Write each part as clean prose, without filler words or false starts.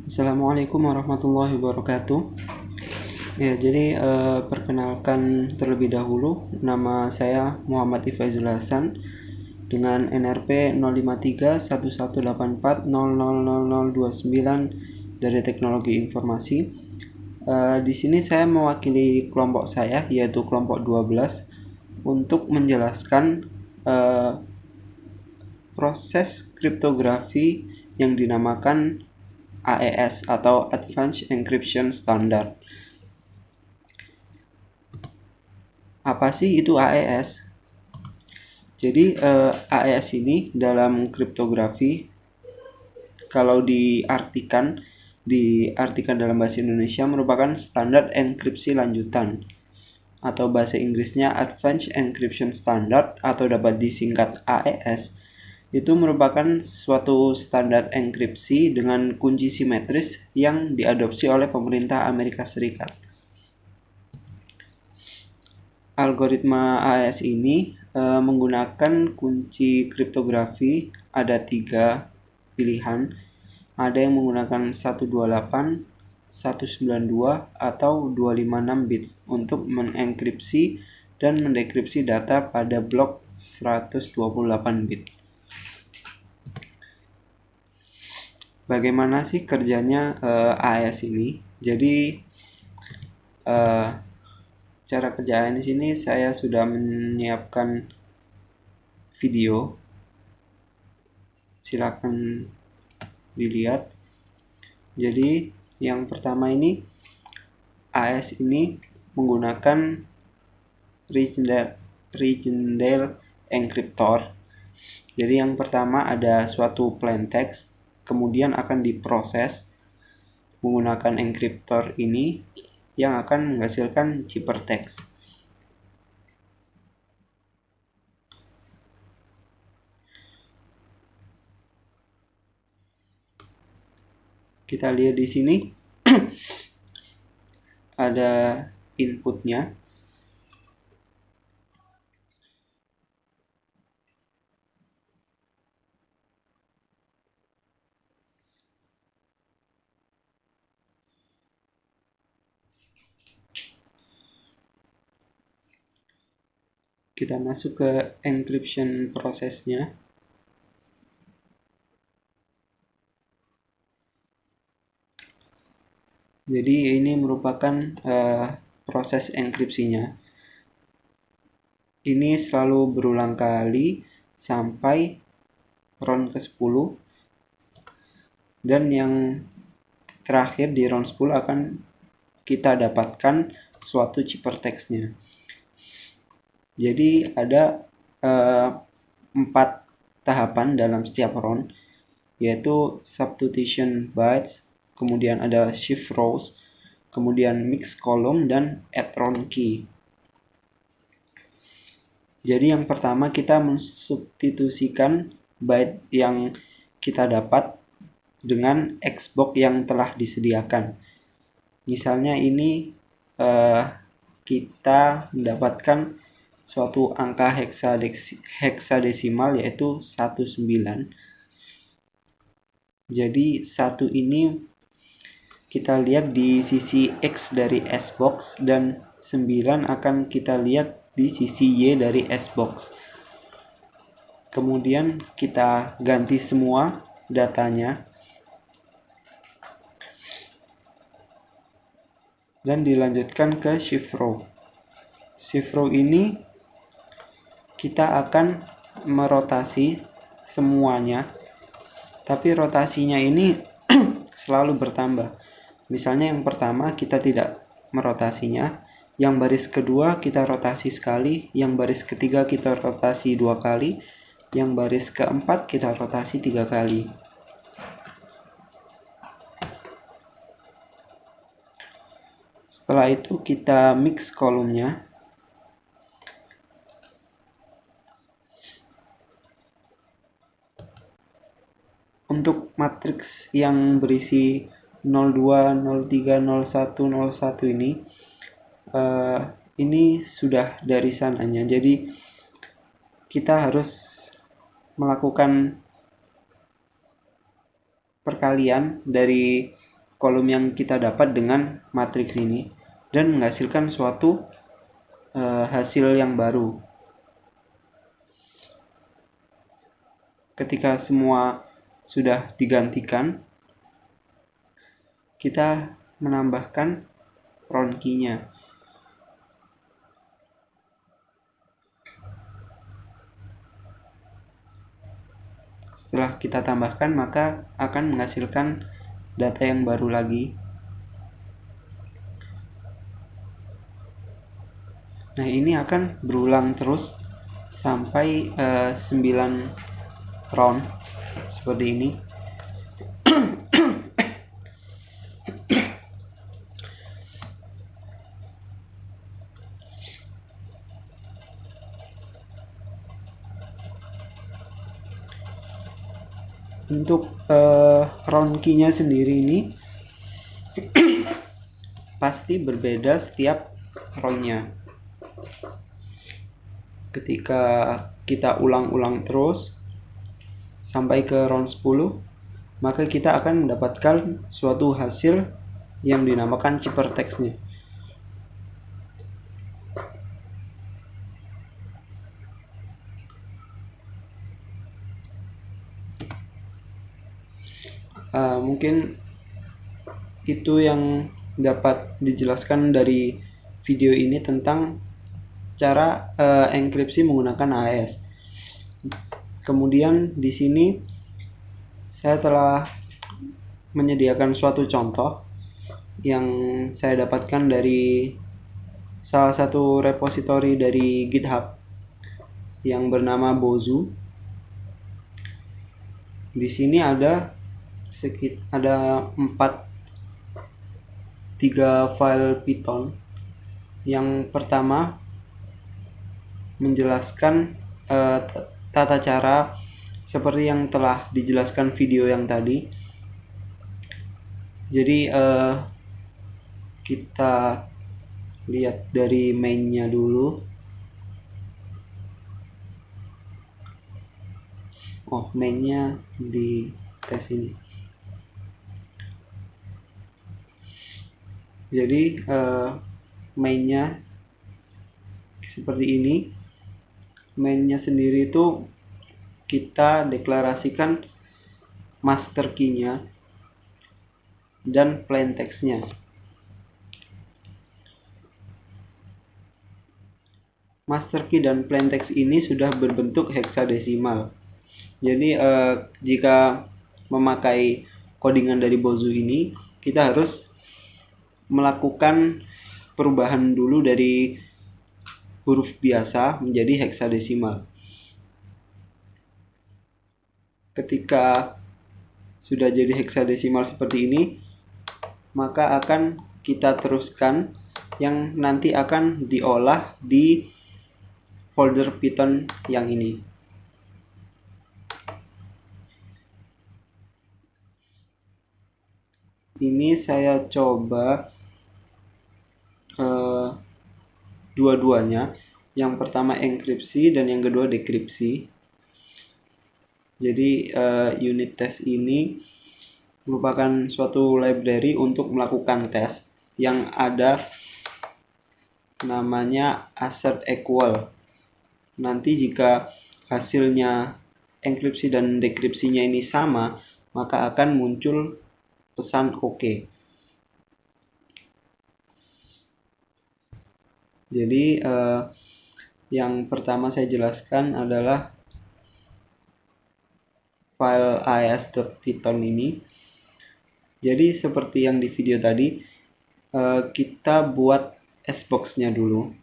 Assalamualaikum warahmatullahi wabarakatuh. Ya, jadi perkenalkan terlebih dahulu, nama saya Muhammad Ifaizul Hasan dengan NRP 053118400029 dari Teknologi Informasi. Di sini saya mewakili kelompok saya, yaitu kelompok 12, untuk menjelaskan proses kriptografi yang dinamakan AES atau Advanced Encryption Standard. Apa sih itu AES? Jadi AES ini dalam kriptografi kalau diartikan dalam bahasa Indonesia merupakan standar enkripsi lanjutan atau bahasa Inggrisnya Advanced Encryption Standard atau dapat disingkat AES. Itu merupakan suatu standar enkripsi dengan kunci simetris yang diadopsi oleh pemerintah Amerika Serikat. Algoritma AES ini menggunakan kunci kriptografi ada 3 pilihan. Ada yang menggunakan 128, 192, atau 256 bits untuk mengenkripsi dan mendekripsi data pada blok 128 bit. Bagaimana sih kerjanya AES ini? Jadi cara kerjaan di sini saya sudah menyiapkan video. Silakan dilihat. Jadi yang pertama ini AES ini menggunakan Regendale Encryptor. Jadi yang pertama ada suatu plain text, kemudian akan diproses menggunakan encryptor ini yang akan menghasilkan ciphertext. Kita lihat di sini ada inputnya. Kita masuk ke encryption prosesnya. Jadi ini merupakan proses enkripsinya. Ini selalu berulang kali sampai round ke-10. Dan yang terakhir di round 10 akan kita dapatkan suatu ciphertextnya. Jadi ada 4 tahapan dalam setiap round, yaitu substitution bytes, kemudian ada shift rows, kemudian mix column, dan add round key. Jadi yang pertama kita mensubstitusikan byte yang kita dapat dengan Xbox yang telah disediakan. Misalnya ini kita mendapatkan suatu angka heksadesimal yaitu 19. Jadi 1 ini kita lihat di sisi X dari S-box dan 9 akan kita lihat di sisi Y dari S-box. Kemudian kita ganti semua datanya dan dilanjutkan ke shift row. Shift row ini kita akan merotasi semuanya, tapi rotasinya ini selalu bertambah. Misalnya yang pertama kita tidak merotasinya, yang baris kedua kita rotasi sekali, yang baris ketiga kita rotasi 2 kali, yang baris keempat kita rotasi 3 kali. Setelah itu kita mix kolomnya. Untuk matriks yang berisi 02, 03, 01, 01 ini sudah dari sananya. Jadi kita harus melakukan perkalian dari kolom yang kita dapat dengan matriks ini dan menghasilkan suatu hasil yang baru. Ketika semua sudah digantikan, kita menambahkan round key-nya. Setelah kita tambahkan, maka akan menghasilkan data yang baru lagi. Nah, ini akan berulang terus sampai 9 round seperti ini. Untuk round key-nya sendiri ini pasti berbeda setiap round-nya. Ketika kita ulang-ulang terus sampai ke round 10, maka kita akan mendapatkan suatu hasil yang dinamakan ciphertext-nya. Mungkin itu yang dapat dijelaskan dari video ini tentang cara enkripsi menggunakan AES. Kemudian di sini saya telah menyediakan suatu contoh yang saya dapatkan dari salah satu repositori dari GitHub yang bernama Bozu. Di sini ada 3 file Python. Yang pertama menjelaskan tata cara seperti yang telah dijelaskan video yang tadi. Jadi kita lihat dari mainnya dulu. Mainnya di tes ini. Jadi mainnya seperti ini. Mainnya sendiri itu kita deklarasikan master key-nya dan plain text-nya. Master key dan plain text ini sudah berbentuk heksadesimal. Jadi jika memakai codingan dari Bozu ini, kita harus melakukan perubahan dulu dari huruf biasa menjadi heksadesimal. Ketika sudah jadi heksadesimal seperti ini, maka akan kita teruskan yang nanti akan diolah di folder Python yang ini. Ini saya coba dua-duanya. Yang pertama enkripsi dan yang kedua dekripsi. Jadi unit test ini merupakan suatu library untuk melakukan tes yang ada namanya assert equal. Nanti jika hasilnya enkripsi dan dekripsinya ini sama, maka akan muncul pesan OK. Jadi yang pertama saya jelaskan adalah file aes.python ini. Jadi seperti yang di video tadi, kita buat sbox-nya dulu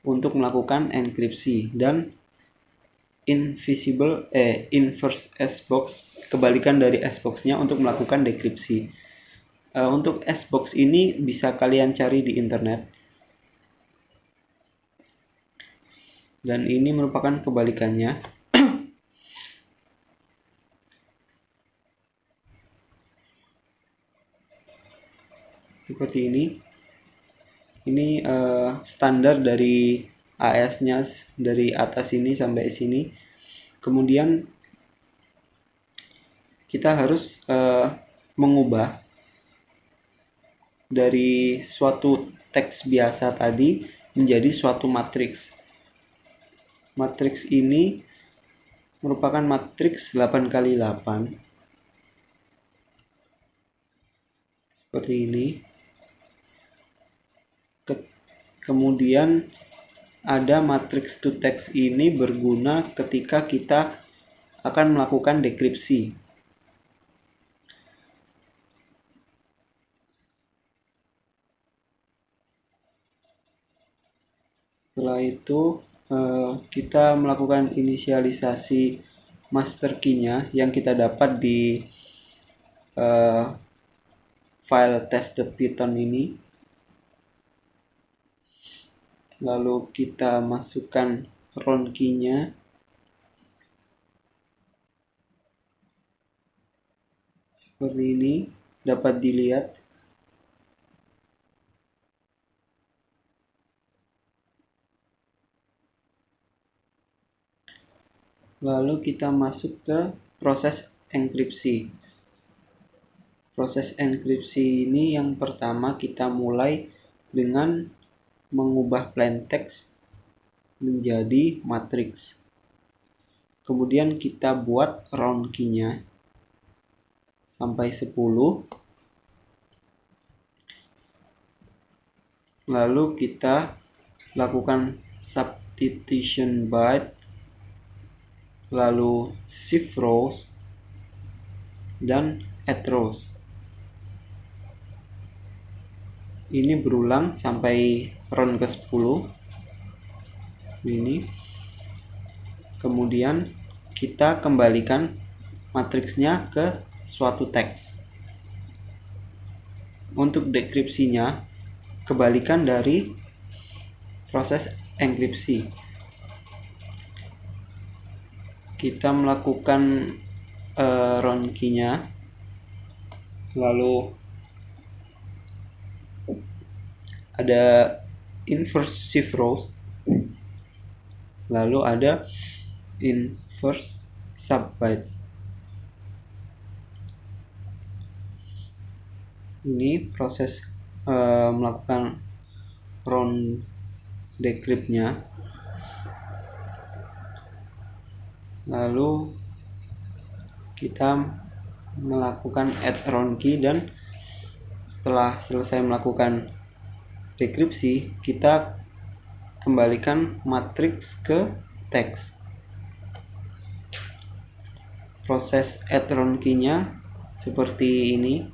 untuk melakukan enkripsi dan inverse sbox, kebalikan dari sbox-nya untuk melakukan dekripsi. Untuk sbox ini bisa kalian cari di internet. Dan ini merupakan kebalikannya. Seperti ini. Ini standar dari AES-nya dari atas ini sampai sini. Kemudian kita harus mengubah dari suatu teks biasa tadi menjadi suatu matriks. Matriks ini merupakan matriks 8 kali 8 seperti ini. Kemudian ada matriks to text ini berguna ketika kita akan melakukan dekripsi. Setelah itu kita melakukan inisialisasi master key-nya yang kita dapat di file test.python ini. Lalu kita masukkan round key-nya. Seperti ini dapat dilihat. Lalu kita masuk ke proses enkripsi. Proses enkripsi ini yang pertama kita mulai dengan mengubah plain text menjadi matriks. Kemudian kita buat round key-nya sampai 10. Lalu kita lakukan substitution byte, lalu shift rows, dan add rows. Ini berulang sampai round ke 10. Ini. Kemudian kita kembalikan matriksnya ke suatu teks. Untuk dekripsinya, kebalikan dari proses enkripsi. Kita melakukan round key-nya, lalu ada inverse shift rows, lalu ada inverse subbytes. Ini proses melakukan round decrypt-nya. Lalu kita melakukan add round key, dan setelah selesai melakukan dekripsi, kita kembalikan matriks ke teks. Proses add round key-nya seperti ini.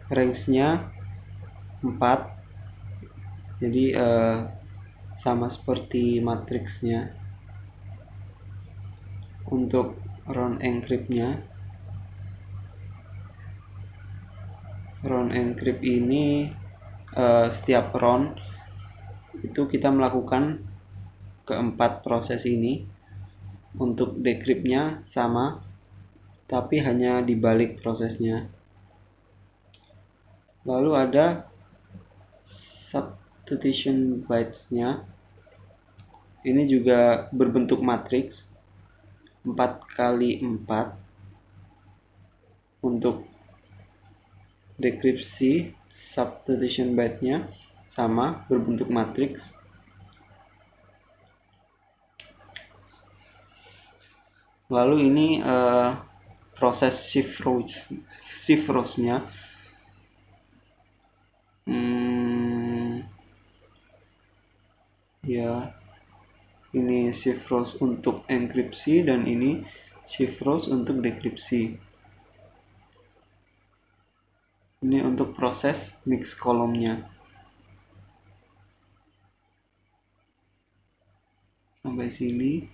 Range-nya 4. Jadi sama seperti matriksnya. Untuk round encrypt-nya, round encrypt ini setiap round itu kita melakukan keempat proses ini. Untuk decrypt-nya sama, tapi hanya dibalik prosesnya. Lalu ada substitution bytes-nya. Ini juga berbentuk matriks 4 kali 4. Untuk dekripsi, substitution byte-nya sama, berbentuk matriks. Lalu ini proses shift rows-nya. Ya, ini shift rows untuk enkripsi dan ini shift rows untuk dekripsi. Ini untuk proses mix kolomnya. Sampai sini.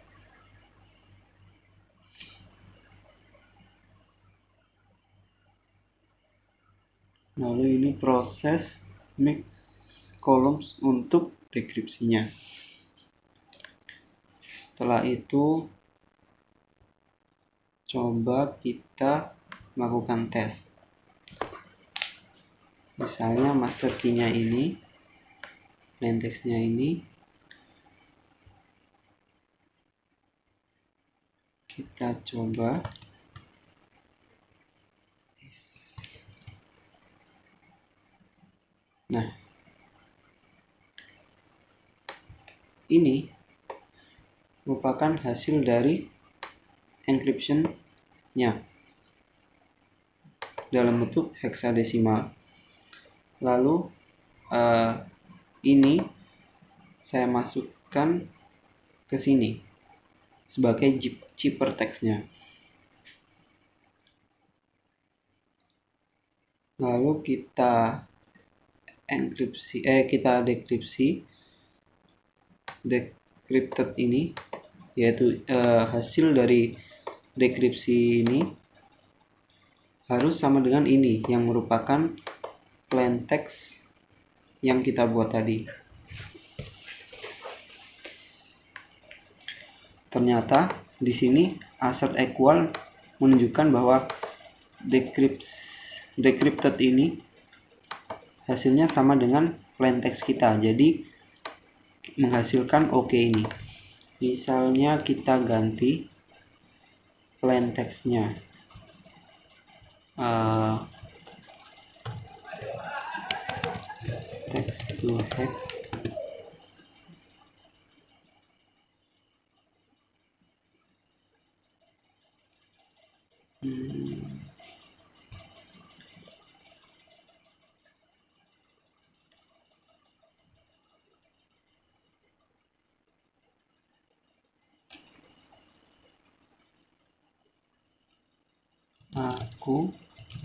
Lalu ini proses mix columns untuk dekripsinya. Setelah itu coba kita melakukan tes. Misalnya master key-nya ini, plain text-nya ini, kita coba Nah, ini merupakan hasil dari encryption-nya dalam bentuk heksadesimal. Lalu ini saya masukkan ke sini sebagai ciphertext-nya. Lalu kita dekripsi decrypted ini, yaitu hasil dari dekripsi ini harus sama dengan ini yang merupakan plain text yang kita buat tadi. Ternyata di sini assert equal menunjukkan bahwa decrypted ini hasilnya sama dengan plain text kita, jadi menghasilkan OK ini. Misalnya kita ganti plain text-nya text to hex. Aku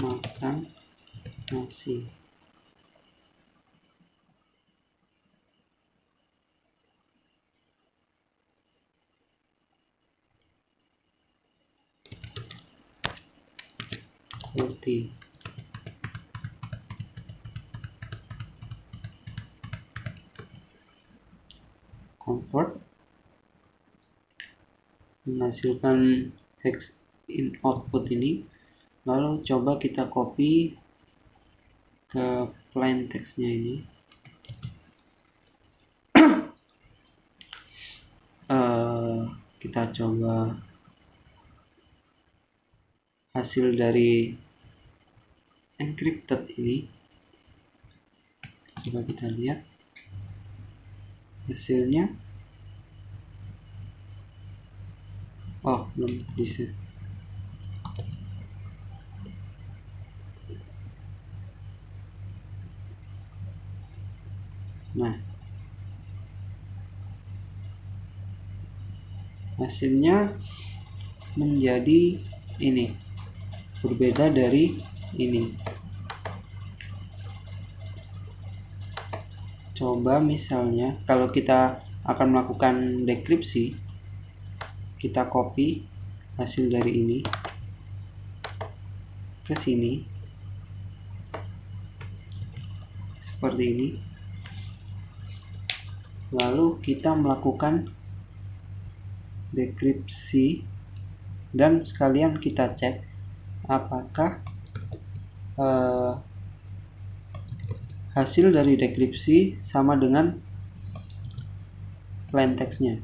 makan nasi. Roti. Convert menghasilkan hex in output ini. Lalu coba kita copy ke plain text-nya ini. Kita coba hasil dari encrypted ini. Coba kita lihat hasilnya. Oh, belum bisa. Nah, hasilnya menjadi ini, berbeda dari ini. Coba misalnya kalau kita akan melakukan dekripsi, kita copy hasil dari ini ke sini seperti ini. Lalu kita melakukan dekripsi dan sekalian kita cek apakah hasil dari dekripsi sama dengan plain text-nya.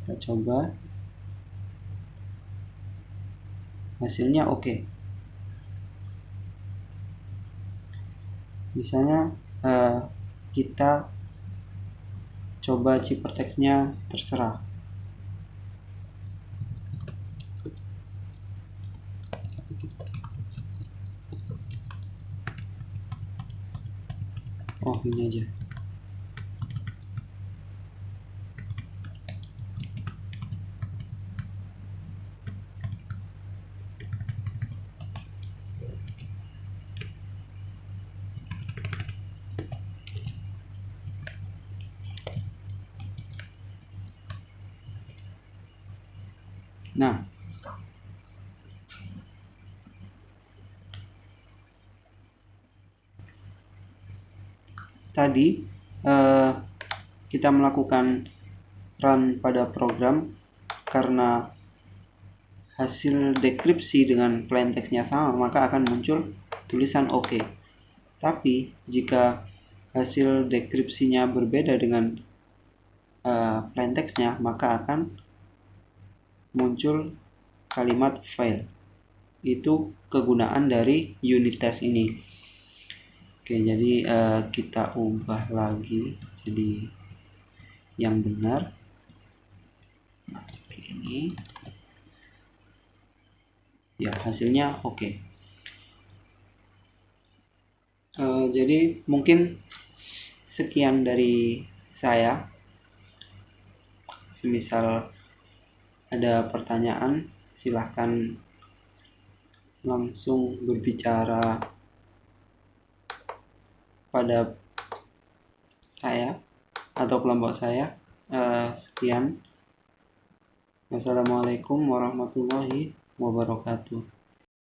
Kita coba, hasilnya oke. Misalnya kita coba ciphertext-nya terserah. Oh, ini aja. Nah, tadi kita melakukan run pada program karena hasil dekripsi dengan plain text-nya sama, maka akan muncul tulisan OK. Tapi jika hasil dekripsinya berbeda dengan plain text-nya, maka akan muncul kalimat fail. Itu kegunaan dari unit test ini. Oke, jadi kita ubah lagi jadi yang benar. Nah, seperti ini. Ya, hasilnya oke. Jadi mungkin sekian dari saya. Semisal ada pertanyaan, silahkan langsung berbicara pada saya atau kelompok saya. Sekian. Wassalamualaikum warahmatullahi wabarakatuh.